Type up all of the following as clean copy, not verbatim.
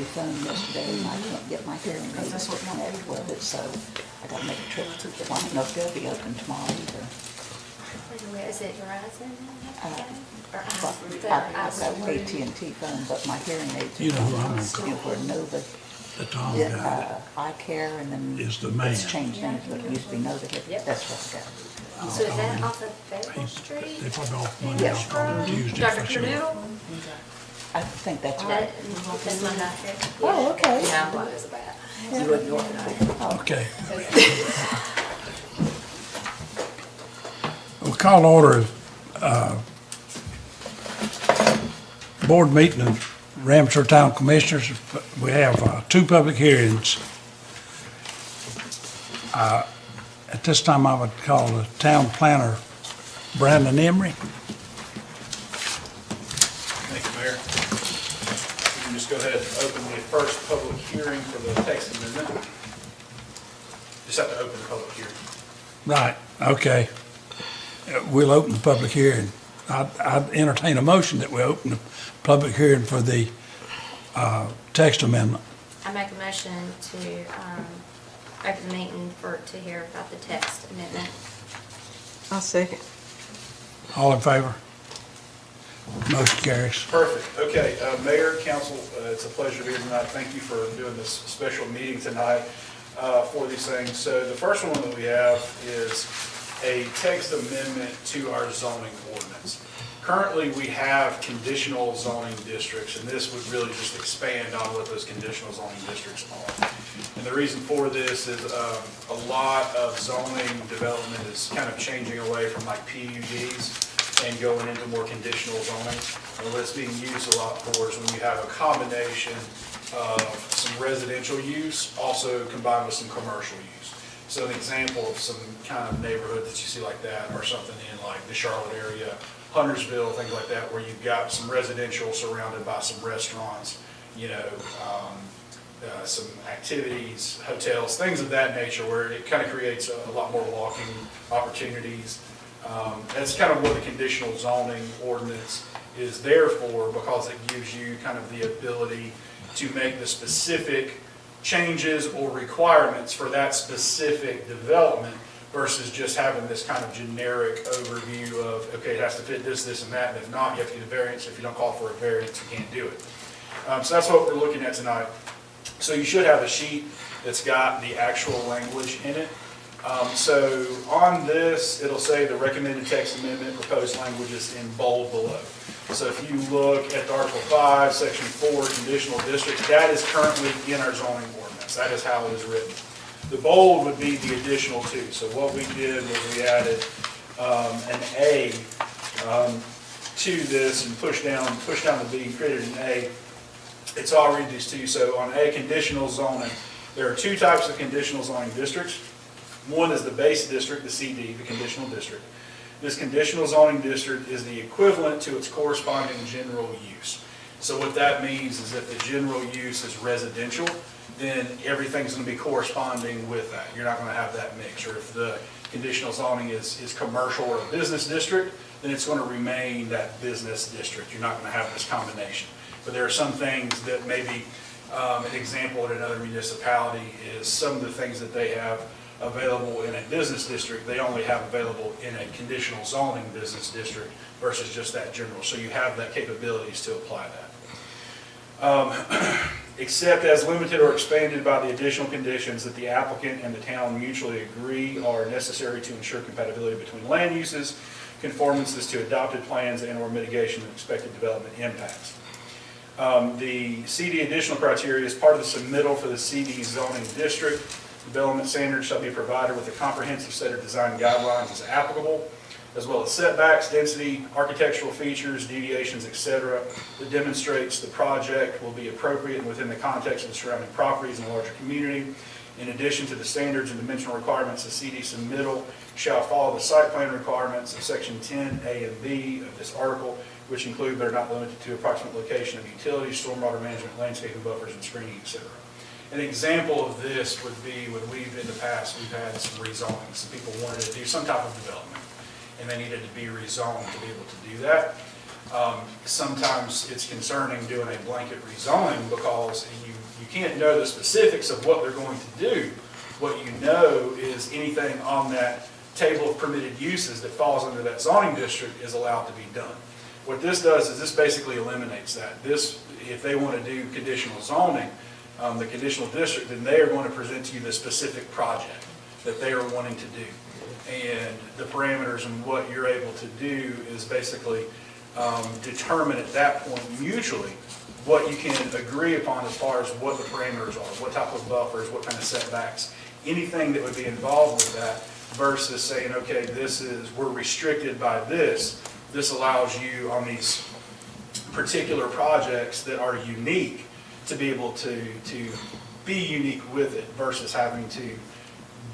new phone yesterday, and I can't get my hearing aids to connect with it, so I gotta make a trip to the, well, I don't know if they'll be open tomorrow either. Where is it, Verizon? But I've got AT&T phone, but my hearing aids. You know who I'm gonna call. You know, where Nova, The Tom guy eye care, and then is the man. it's changed names, but it used to be Nova, Yep. that's what I got. So is that off of Federal Street? If I go off Monday, I'll Yes. call him Tuesday Dr. for sure. Canoodle? I think that's That, right. that's my doctor. Oh, okay. Yeah, what is about? You wouldn't know it. Okay. We'll call to order, board meeting of Ramseur Town Commissioners. We have, 2 public hearings. At this time, I would call the town planner, Brandon Emery. Thank you, Mayor. We can just go ahead and open the first public hearing for the text amendment. Just have to open the public hearing. Right, okay. We'll open the public hearing. I'd entertain a motion that we open the public hearing for the text amendment. I make a motion to, open the meeting to hear about the text amendment. I'll second. All in favor? Motion carries. Perfect. Okay, Mayor, Council, it's a pleasure to be here tonight. Thank you for doing this special meeting tonight for these things. So the first one that we have is a text amendment to our zoning ordinance. Currently, we have conditional zoning districts, and this would really just expand on what those conditional zoning districts are. And the reason for this is a lot of zoning development is kind of changing away from like PUDs and going into more conditional zoning. And what it's being used a lot for is when you have a combination of some residential use, also combined with some commercial use. So an example of some kind of neighborhood that you see like that, or something in like the Charlotte area, Huntersville, things like that, where you've got some residential surrounded by some restaurants, you know, some activities, hotels, things of that nature, where it kind of creates a lot more walking opportunities. That's kind of what the conditional zoning ordinance is there for, because it gives you kind of the ability to make the specific changes or requirements for that specific development versus just having this kind of generic overview of, okay, it has to fit this, this, and that, and if not, you have to get a variance. If you don't call for a variance, you can't do it. So that's what we're looking at tonight. So you should have a sheet that's got the actual language in it. So on this, it'll say the recommended text amendment proposed language is in bold below. So if you look at Article 5, Section 4, conditional districts, that is currently in our zoning ordinance. That is how it is written. The bold would be the additional 2. So what we did was we added an A to this and pushed down the B and created an A. It's all read these 2. So on A, conditional zoning, there are 2 types of conditional zoning districts. One is the base district, the CD, the conditional district. This conditional zoning district is the equivalent to its corresponding general use. So what that means is if the general use is residential, then everything's going to be corresponding with that. You're not going to have that mix. Or if the conditional zoning is commercial or a business district, then it's going to remain that business district. You're not going to have this combination. But there are some things that maybe, an example in another municipality is some of the things that they have available in a business district, they only have available in a conditional zoning business district versus just that general. So you have that capabilities to apply that. Except as limited or expanded by the additional conditions that the applicant and the town mutually agree are necessary to ensure compatibility between land uses, conformances to adopted plans, and/or mitigation of expected development impacts. The CD additional criteria is part of the submittal for the CD zoning district. Development standards shall be provided with a comprehensive set of design guidelines as applicable, as well as setbacks, density, architectural features, deviations, etc., that demonstrates the project will be appropriate and within the context of the surrounding properties and larger community. In addition to the standards and dimensional requirements, the CD submittal shall follow the site plan requirements of Section 10A and B of this article, which include but are not limited to approximate location of utilities, stormwater management, landscaping buffers, and screening, etc. An example of this would be when in the past, we've had some rezoning. Some people wanted to do some type of development, and they needed to be rezoned to be able to do that. Sometimes it's concerning doing a blanket rezoning because you can't know the specifics of what they're going to do. What you know is anything on that table of permitted uses that falls under that zoning district is allowed to be done. What this does is this basically eliminates that. This, if they want to do conditional zoning, the conditional district, then they are going to present to you the specific project that they are wanting to do. And the parameters and what you're able to do is basically determine at that point mutually what you can agree upon as far as what the parameters are, what type of buffers, what kind of setbacks, anything that would be involved with that versus saying, okay, we're restricted by this. This allows you on these particular projects that are unique to be able to be unique with it versus having to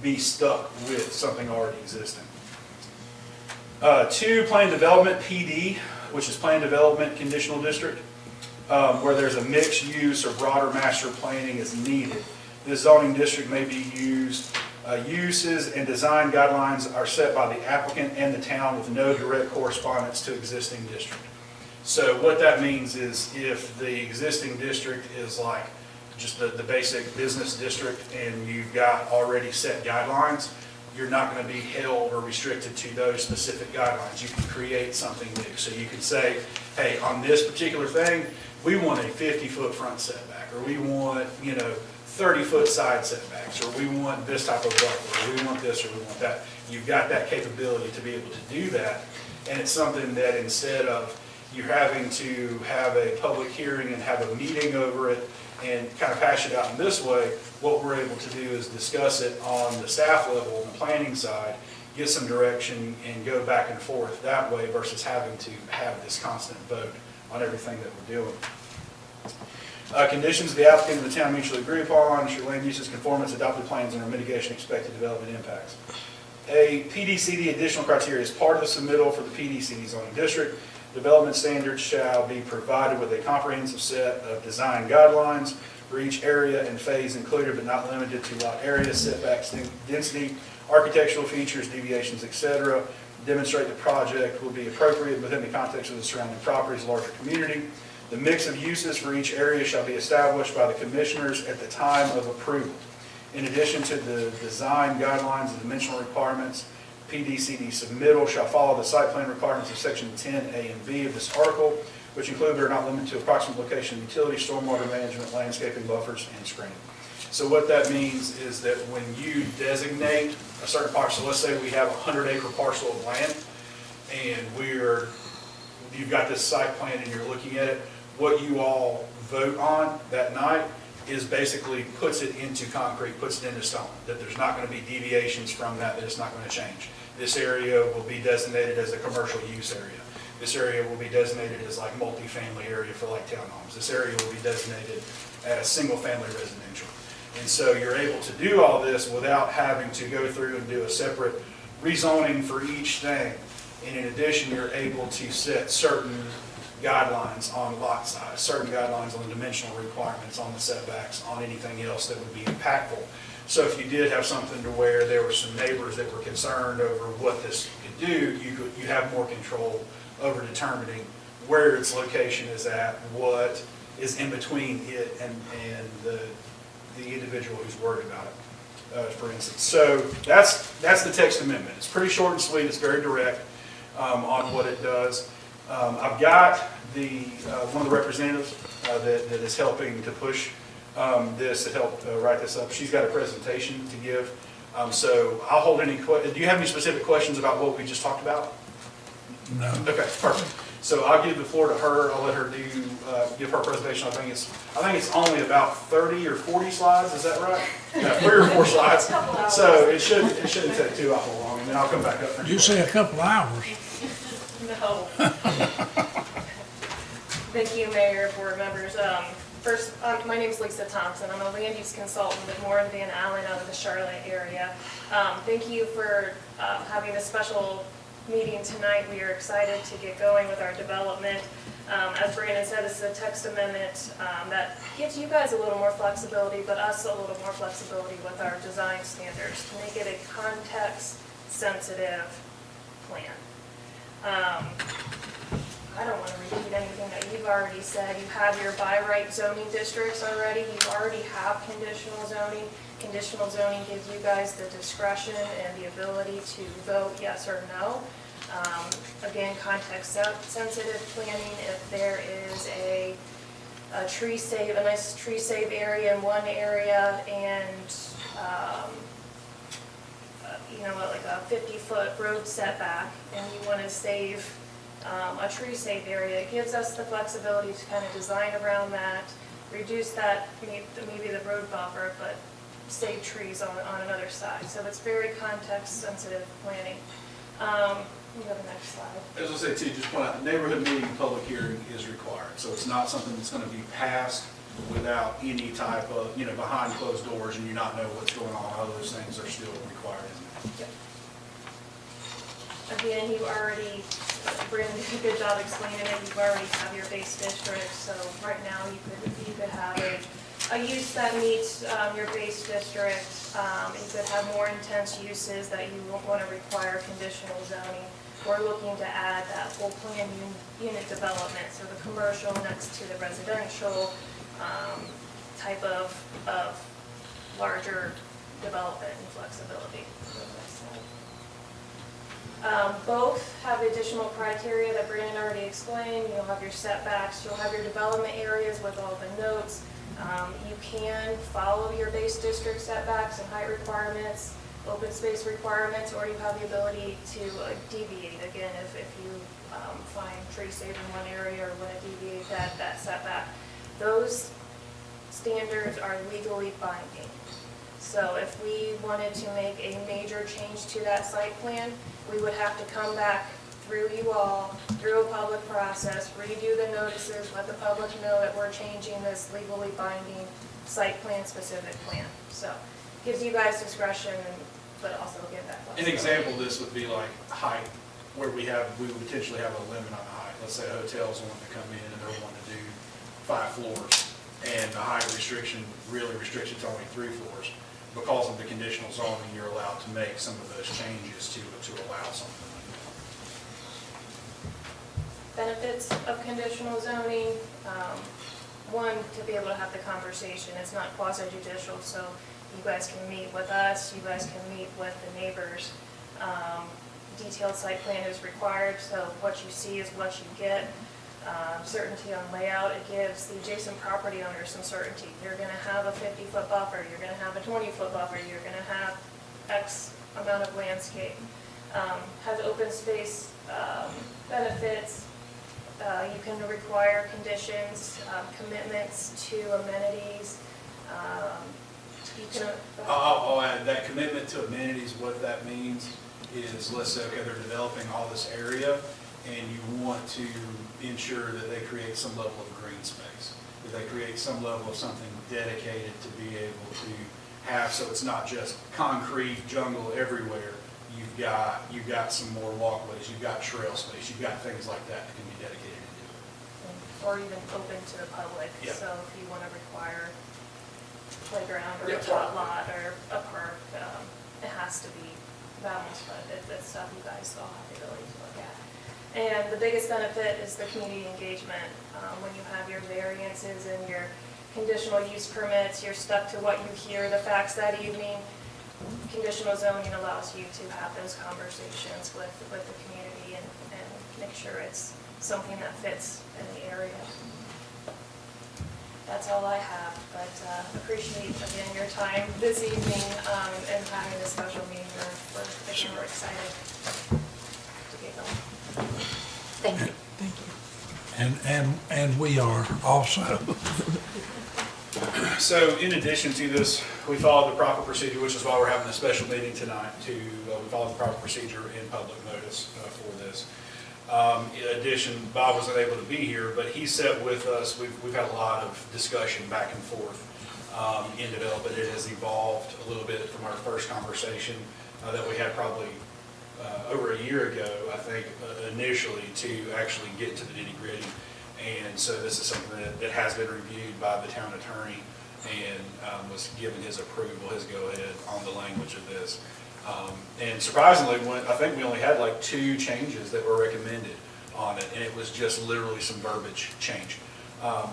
be stuck with something already existing. 2, plan development, PD, which is plan development conditional district, where there's a mixed use or broader master planning is needed. This zoning district may be used, uses and design guidelines are set by the applicant and the town with no direct correspondence to existing district. So what that means is if the existing district is like just the basic business district and you've got already set guidelines, you're not going to be held or restricted to those specific guidelines. You can create something new. So you can say, hey, on this particular thing, we want a 50-foot front setback, or we want, 30-foot side setbacks, or we want this type of buffer, or we want this, or we want that. You've got that capability to be able to do that. And it's something that instead of you having to have a public hearing and have a meeting over it and kind of hash it out in this way, what we're able to do is discuss it on the staff level, on the planning side, get some direction and go back and forth that way versus having to have this constant vote on everything that we're doing. Conditions the applicant and the town mutually agree upon, ensure land uses conformance, adopted plans, and mitigation expected development impacts. A PDCD additional criteria is part of the submittal for the PDCD zoning district. Development standards shall be provided with a comprehensive set of design guidelines for each area and phase included but not limited to lot area, setbacks, density, architectural features, deviations, etc. Demonstrate the project will be appropriate within the context of the surrounding properties, larger community. The mix of uses for each area shall be established by the commissioners at the time of approval. In addition to the design guidelines and dimensional requirements, PDCD submittal shall follow the site plan requirements of section 10A and B of this article, which include but are not limited to approximate location of utility, stormwater management, landscaping, buffers, and screening. So what that means is that when you designate a certain parcel, let's say we have a 100-acre parcel of land, and you've got this site plan and you're looking at it, what you all vote on that night is basically puts it into concrete, puts it into stone, that there's not going to be deviations from that it's not going to change. This area will be designated as a commercial use area. This area will be designated as like multifamily area for like townhomes. This area will be designated as single-family residential. And so you're able to do all this without having to go through and do a separate rezoning for each thing. And in addition, you're able to set certain guidelines on lot size, certain guidelines on the dimensional requirements, on the setbacks, on anything else that would be impactful. So if you did have something to where there were some neighbors that were concerned over what this could do, you have more control over determining where its location is at, what is in between it and the individual who's worried about it, for instance. So that's the text amendment. It's pretty short and sweet. It's very direct on what it does. I've got one of the representatives that is helping to push this, to help write this up. She's got a presentation to give. So I'll hold any questions. Do you have any specific questions about what we just talked about? No. Okay, perfect. So I'll give the floor to her. I'll let her give her presentation. I think it's only about 30 or 40 slides. Is that right? Yeah, 3 or 4 slides. So it shouldn't take too awful long, and then I'll come back up. You say a couple hours. No. Thank you, Mayor, board members. First, my name is Lisa Thompson. I'm a land use consultant with Moore & Van Allen out of the Charlotte area. Thank you for having this special meeting tonight. We are excited to get going with our development. As Brandon said, this is a text amendment that gives you guys a little more flexibility, but us a little more flexibility with our design standards to make it a context-sensitive plan. I don't want to repeat anything that you've already said. You have your by right zoning districts already. You already have conditional zoning. Conditional zoning gives you guys the discretion and the ability to vote yes or no. Again, context sensitive planning, if there is a tree save, a nice tree save area in one area and, you know, like a 50-foot road setback, and you want to save a tree save area, it gives us the flexibility to kind of design around that, reduce that, maybe the road buffer, but save trees on another side. So it's very context-sensitive planning. You go to the next slide. As I say too, just point out, the neighborhood meeting public hearing is required, so it's not something that's gonna be passed without any type of, you know, behind closed doors and you not know what's going on. All those things are still required in there. Again, you already, Brandon did a good job explaining it, you already have your base district, so right now you could have a use that meets your base district. You could have more intense uses that you won't want to require conditional zoning. We're looking to add that whole plan unit development, so the commercial next to the residential type of larger development and flexibility. Both have additional criteria that Brandon already explained. You'll have your setbacks, you'll have your development areas with all the notes. You can follow your base district setbacks and height requirements, open space requirements, or you have the ability to deviate. Again, if you find tree save in one area or want to deviate that setback. Those standards are legally binding. So if we wanted to make a major change to that site plan, we would have to come back through you all, through a public process, redo the notices, let the public know that we're changing this legally binding site plan specific plan. So gives you guys discretion, but also give that An flexibility. example of this would be like height, where we would potentially have a limit on the height. Let's say a hotel's wanting to come in and they're wanting to do 5 floors, and the height restriction really restricts it to only 3 floors. Because of the conditional zoning, you're allowed to make some of those changes to allow something like that. Benefits of conditional zoning, one, to be able to have the conversation. It's not quasi-judicial, so you guys can meet with us, you guys can meet with the neighbors. Detailed site plan is required, so what you see is what you get. Certainty on layout, it gives the adjacent property owner some certainty. You're going to have a 50-foot buffer, you're going to have a 20-foot buffer, you're going to have X amount of landscape. Has open space benefits. You can require conditions, commitments to amenities. You can. I'll add that commitment to amenities. What that means is, let's say, okay, they're developing all this area, and you want to ensure that they create some level of green space, that they create some level of something dedicated to be able to have, so it's not just concrete jungle everywhere. You've got some more walkways, you've got trail space, you've got things like that that can be dedicated into it. Or even open to the public. Yeah. So if you want to require playground or Yeah, a tot lot or a park, it has to be balanced, but it's stuff you guys all have the ability to look at. And the biggest benefit is the community engagement. When you have your variances and your conditional use permits, you're stuck to what you hear the facts that evening. Conditional zoning allows you to have those conversations with the community and make sure it's something that fits in the area. That's all I have, but appreciate, again, your time this evening and having this special meeting. We're excited to get going. Thank you. Thank you. And we are also. So in addition to this, we followed the proper procedure, which is why we're having a special meeting tonight we followed the proper procedure in public notice for this. In addition, Bob wasn't able to be here, but he sat with us. We've had a lot of discussion back and forth in development. It has evolved a little bit from our first conversation that we had probably over a year ago, I think, initially, to actually get into the nitty-gritty. And so this is something that has been reviewed by the town attorney and was given his approval, his go-ahead on the language of this. And surprisingly, I think we only had like 2 changes that were recommended on it, and it was just literally some verbiage change.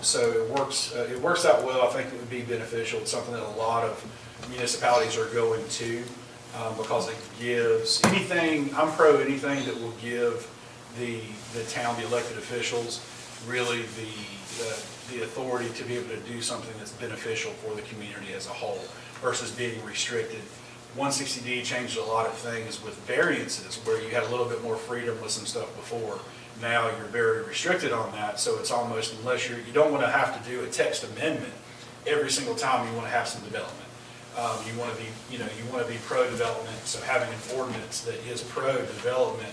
So it works out well. I think it would be beneficial. It's something that a lot of municipalities are going to, because it gives anything, I'm pro anything that will give the town, the elected officials, really the authority to be able to do something that's beneficial for the community as a whole versus being restricted. 160D changed a lot of things with variances where you had a little bit more freedom with some stuff before. Now you're very restricted on that, so it's almost, unless you don't want to have to do a text amendment every single time you want to have some development. You want to be, you want to be pro-development, so having an ordinance that is pro-development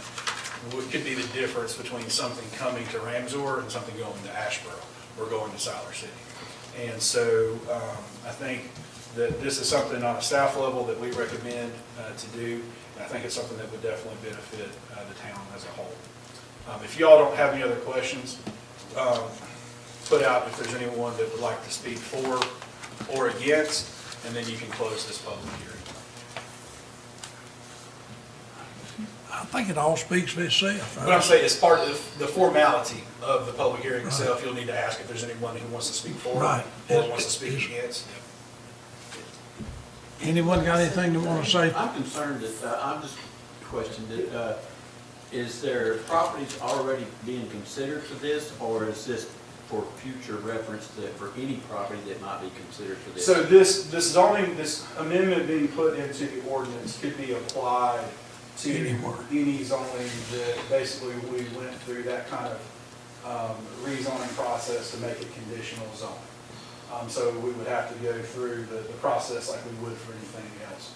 could be the difference between something coming to Ramseur and something going to Asheboro or going to Siler City. And so I think that this is something on a staff level that we recommend to do, and I think it's something that would definitely benefit the town as a whole. If y'all don't have any other questions, put out if there's anyone that would like to speak for or against, and then you can close this public hearing. I think it all speaks for itself. What I'm saying is part of the formality of the public hearing itself. You'll need to ask if there's anyone who wants to speak for Right. or wants to speak against. Anyone got anything they want to say? I'm concerned that, I'm just questioned that, is there properties already being considered for this, or is this for future reference that for any property that might be considered for this? So this amendment being put into the ordinance could be applied to Anywhere. any zoning that basically we went through that kind of rezoning process to make it conditional zone. So we would have to go through the process like we would for anything else.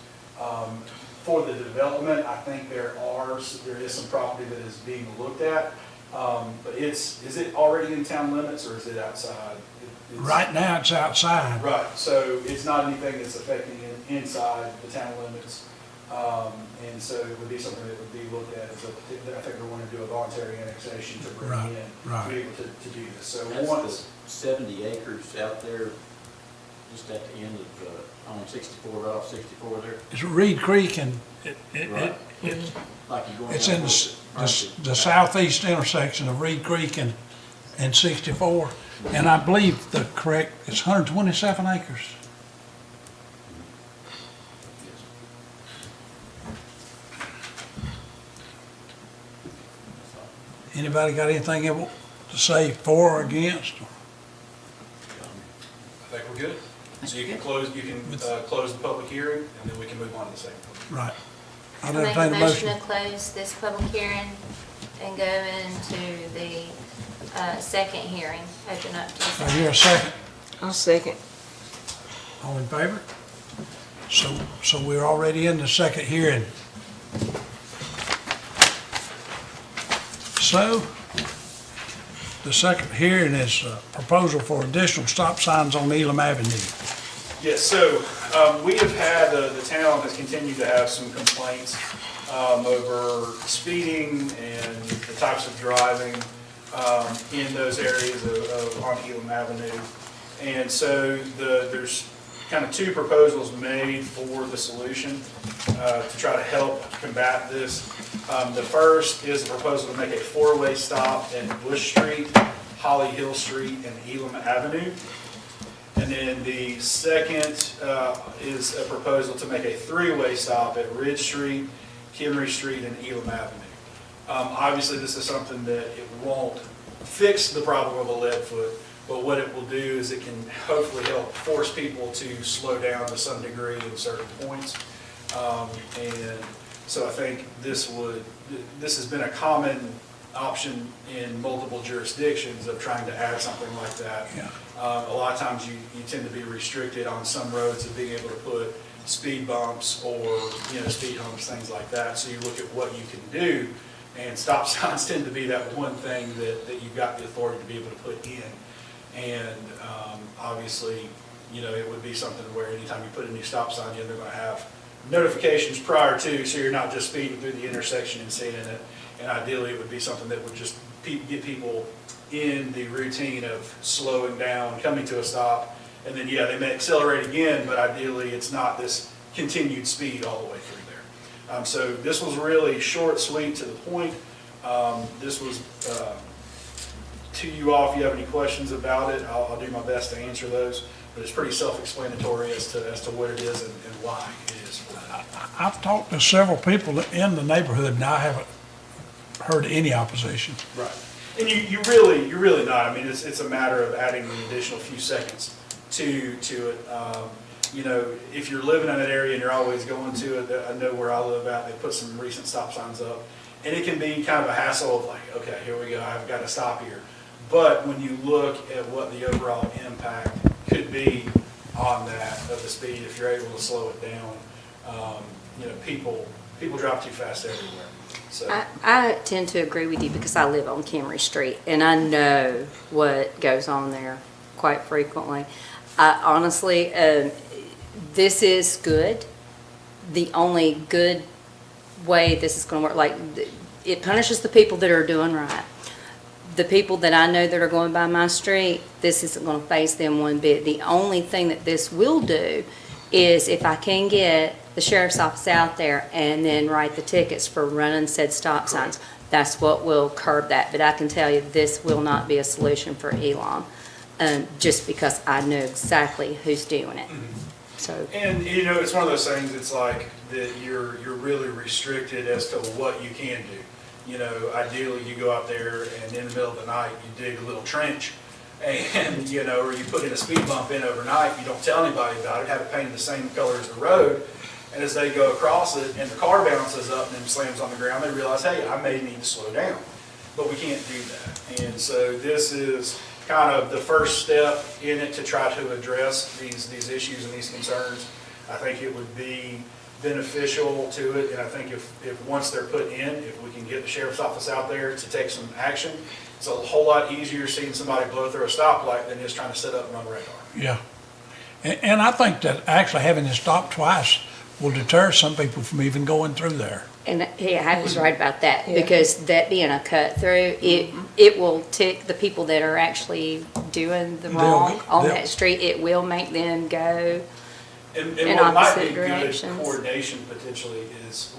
For the development, I think there is some property that is being looked at, but is it already in town limits or is it outside? Right now, it's outside. Right, so it's not anything that's affecting inside the town limits. And so it would be something that would be looked at as I think we want to do a voluntary annexation to bring Right, in, right. to be able to do this. So That's once, the 70 acres out there, just at the end of, on 64, right off 64 there. It's Reed Creek and Right. Like you're going it's down in Frontage. the southeast intersection of Reed Creek and 64. And I believe it's 127 acres. Anybody got anything they want to say for or against? I think we're good. So you can close the public hearing and then we can move on to the second one. Right. I'll Make a entertain a motion motion. to close this public hearing and go into the second hearing, open up to the I second. hear a second. I'll second. All in favor? So we're already in the second hearing. So, the second hearing is a proposal for additional stop signs on Elam Avenue. Yes, so we have had, the town has continued to have some complaints over speeding and the types of driving in those areas on Elam Avenue. And so there's kind of two proposals made for the solution to try to help combat this. The first is a proposal to make a four-way stop at Bush Street, Holly Hill Street, and Elam Avenue. And then the second is a proposal to make a three-way stop at Ridge Street, Kimry Street, and Elam Avenue. Obviously, this is something that it won't fix the problem of a lead foot, but what it will do is it can hopefully help force people to slow down to some degree at certain points. And so I think this has been a common option in multiple jurisdictions of trying to add something like that. Yeah. A lot of times you tend to be restricted on some roads of being able to put speed bumps or, speed humps, things like that. So you look at what you can do, and stop signs tend to be that one thing that you've got the authority to be able to put in. And obviously, it would be something where anytime you put a new stop sign in, they're going to have notifications prior to, so you're not just speeding through the intersection and seeing it. And ideally, it would be something that would just get people in the routine of slowing down, coming to a stop, and then, they may accelerate again, but ideally, it's not this continued speed all the way through there. So this was really short, sweet, to the point. This was to you all. If you have any questions about it, I'll do my best to answer those. But it's pretty self-explanatory as to what it is and why it is. I've talked to several people in the neighborhood and I haven't heard any opposition. Right. And you're really not. I mean, it's a matter of adding an additional few seconds to it. You know, if you're living in that area and you're always going to it, I know where I live at, they put some recent stop signs up. And it can be kind of a hassle of like, okay, here we go, I've got to stop here. But when you look at what the overall impact could be on that, of the speed, if you're able to slow it down, you know, people drive too fast everywhere. So. I tend to agree with you because I live on Camry Street and I know what goes on there quite frequently. Honestly, this is good. The only good way this is going to work, like, it punishes the people that are doing right. The people that I know that are going by my street, this isn't going to faze them one bit. The only thing that this will do is if I can get the sheriff's office out there and then write the tickets for running said stop signs, that's what will curb that. But I can tell you, this will not be a solution for Elon, just because I know exactly who's doing it. So. And, you know, it's one of those things, it's like that you're really restricted as to what you can do. You know, ideally you go out there and in the middle of the night, you dig a little trench and, you know, or you put in a speed bump in overnight, you don't tell anybody about it, have it painted the same color as the road. And as they go across it and the car bounces up and then slams on the ground, they realize, hey, I may need to slow down. But we can't do that. And so this is kind of the first step in it to try to address these issues and these concerns. I think it would be beneficial to it, and I think if once they're put in, if we can get the sheriff's office out there to take some action, it's a whole lot easier seeing somebody blow through a stoplight than just trying to sit up and run radar. Yeah. And I think that actually having it stopped twice will deter some people from even going through there. And yeah, Happy's right about that, because that being a cut through, it will tick the people that are actually doing the wrong on that street. It will make them go And in what might opposite be good directions. coordination potentially is,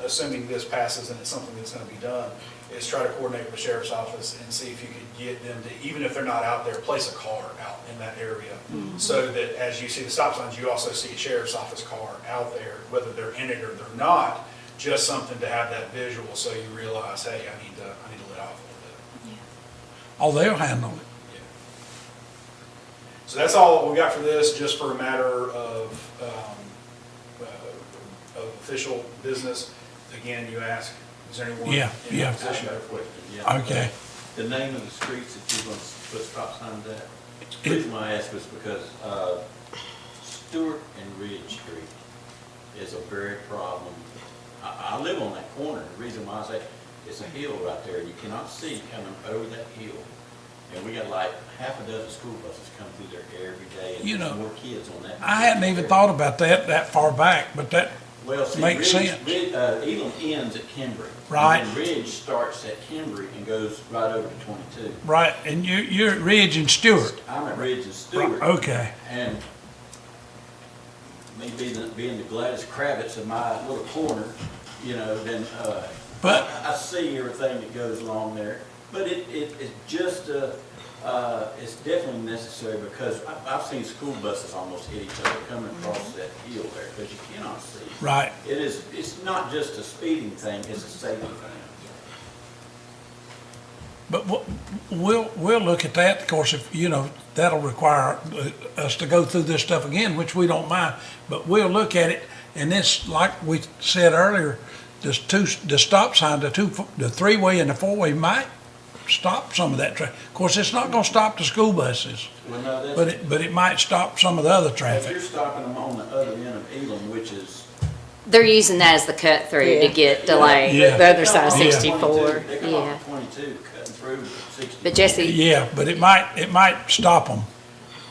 assuming this passes and it's something that's going to be done, is try to coordinate with the sheriff's office and see if you could get them to, even if they're not out there, place a car out in that area. So that as you see the stop signs, you also see a sheriff's office car out there, whether they're in it or they're not, just something to have that visual so you realize, hey, I need to let off a little bit. Oh, they'll handle it. Yeah. So that's all we got for this, just for a matter of official business. Again, you ask, is there anyone Yeah, in yeah. opposition? I got a question, yeah. Okay. The name of the streets that you're going to put stop signs at? The reason why I ask is because Stewart and Ridge Street is a very problem. I live on that corner. The reason why I say it's a hill right there. You cannot see coming over that hill. And we got like half a dozen school buses come through there every day. And You there's know, more kids on that. I hadn't even thought about that far back, but that Well, see, makes sense. Elam ends at Kimbry. Right. And then Ridge starts at Kimbry and goes right over to 22. Right, and you're at Ridge and Stewart. I'm at Ridge and Stewart. Okay. And me being the Gladys Kravitz of my little corner, you know, then But- I see everything that goes along there. But it's just, it's definitely necessary because I've seen school buses almost hit each other coming across that hill there because you cannot see. Right. It's not just a speeding thing, it's a safety thing. But we'll look at that. Of course, if, you know, that'll require us to go through this stuff again, which we don't mind. But we'll look at it, and this, like we said earlier, the stop sign, the three-way and the four-way might stop some of that traffic. Of course, it's not gonna stop the school buses, Well, no, that's. but it might stop some of the other If traffic. you're stopping them on the other end of Elam, which is. They're using that as the cut through to Yeah. get delayed, Yeah. the other side of Yeah. 64, They come yeah. off 22, cutting through 60. But Jesse, Yeah, but it might stop them.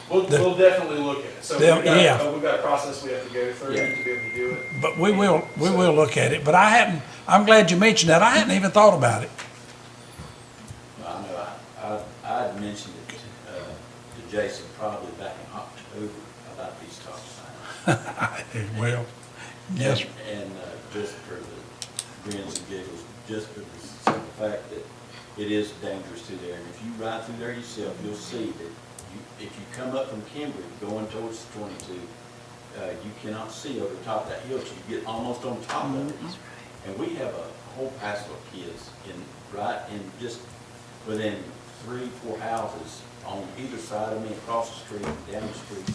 We'll definitely look at it. So Yeah. we've got a process we have to go through Yeah. to be able to do it. But we will look at it. But I'm glad you mentioned that. I hadn't even thought about it. I know, I had mentioned it to Jason probably back in October about these stop signs. Well, yes, And just for the grins and giggles, just for the simple fact that it is dangerous through there. And if you ride through there yourself, you'll see that if you come up from Kimberly going towards 22, you cannot see over the top of that hill till you get almost on top of it. And we have a whole passel of kids in just within 3-4 houses on either side of me, across the street, down the street,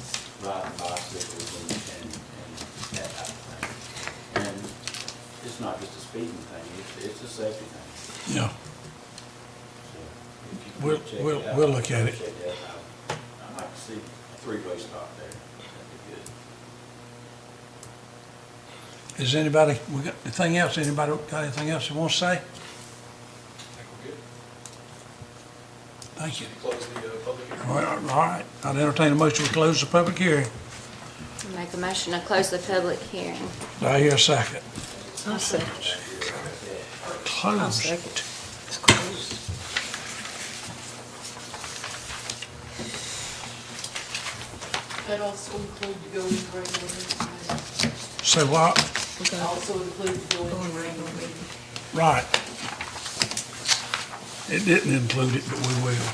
riding bicycles and that type of thing. And it's not just a speeding thing, it's a safety thing. Yeah, So if you can check it out, we'll look at it. check that out. I'd like to see a 3-way stop there. That'd be good. Is anybody, we got anything else, anybody got anything else you want to say? I think we're good. Thank you. Close the public hearing. All right, I'll entertain a motion to close the public hearing. Make a motion to close the public hearing. Do I hear a second? I'll second. Closed. It's closed. That also include the going regular meeting. Say what? Also include the going regular meeting. Right. It didn't include it, but we will.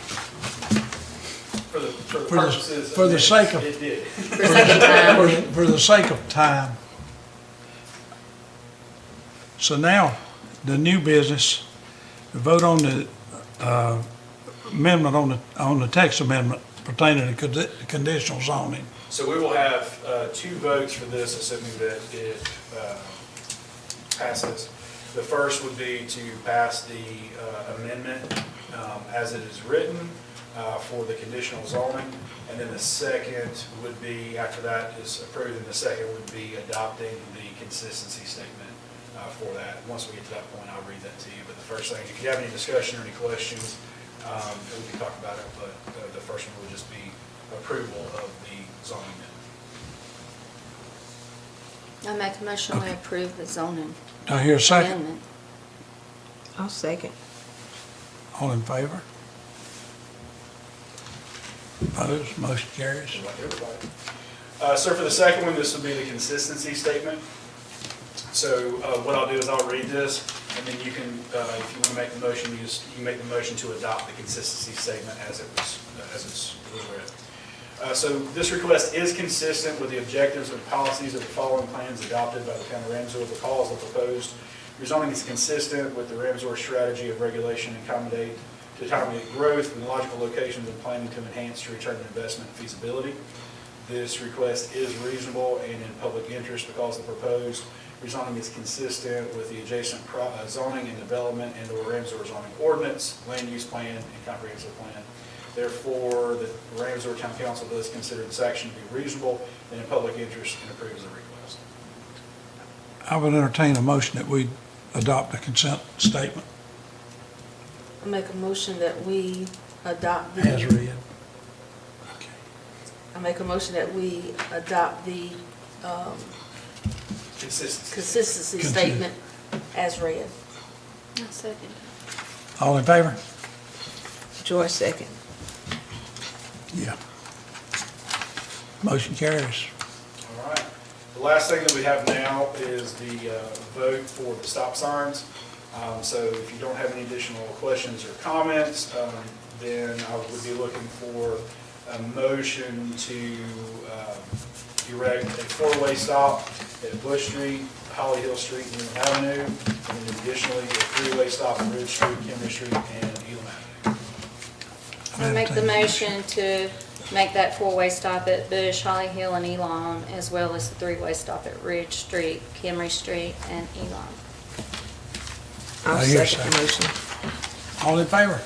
For the For the- purposes. for the sake of- It did. For the sake of time. So now, the new business, the vote on the amendment on the text amendment pertaining to conditional zoning. So we will have 2 votes for this, assuming that it passes. The first would be to pass the amendment as it is written for the conditional zoning. And then the second would be, after that is approved, and the second would be adopting the consistency statement for that. Once we get to that point, I'll read that to you. But the first thing, if you have any discussion or any questions, we can talk about it, but the first one would just be approval of the zoning amendment. I make a motion to approve the zoning Do I hear a second? amendment. I'll second. All in favor? Opposed? Motion carries. Like everybody. So for the second one, this would be the consistency statement. So what I'll do is I'll read this, and then you can, if you want to make the motion, you can make the motion to adopt the consistency statement as it was read. So this request is consistent with the objectives and policies of the following plans adopted by the Town of Ramseur. Because the proposed rezoning is consistent with the Ramseur strategy of regulation and to accommodate growth in logical locations and planning to enhance return on investment feasibility. This request is reasonable and in public interest because the proposed rezoning is consistent with the adjacent zoning and development and/or Ramseur zoning ordinance, land use plan, and comprehensive plan. Therefore, the Ramseur Town Council does consider this action to be reasonable and in public interest and approves the request. I would entertain a motion that we adopt the consent statement I make a motion that we adopt as the, read. Okay. I make a motion that we adopt the Consistency. consistency statement as read. I second. All in favor? Joy second. Yeah. Motion carries. All right. The last thing that we have now is the vote for the stop signs. So if you don't have any additional questions or comments, then I would be looking for a motion to erect a 4-way stop at Bush Street, Holly Hill Street, and Elam Avenue, and then additionally a 3-way stop at Ridge Street, Kimberly Street, and Elam Avenue. I make the motion to make that 4-way stop at Bush, Holly Hill, and Elon, as well as the 3-way stop at Ridge Street, Kimry Street, and Elon. I'll I hear a second the motion. All in favor?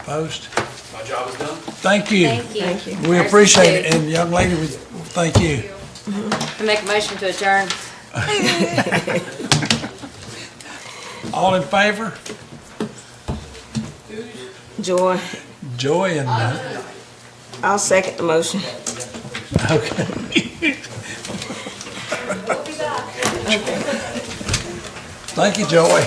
Opposed? My job is done. Thank you. Thank you. Thank you. We appreciate it, and young lady, we thank you. I make a motion to adjourn. All in favor? Joy, Joy and, I'll second the motion. okay. Thank you, Joy.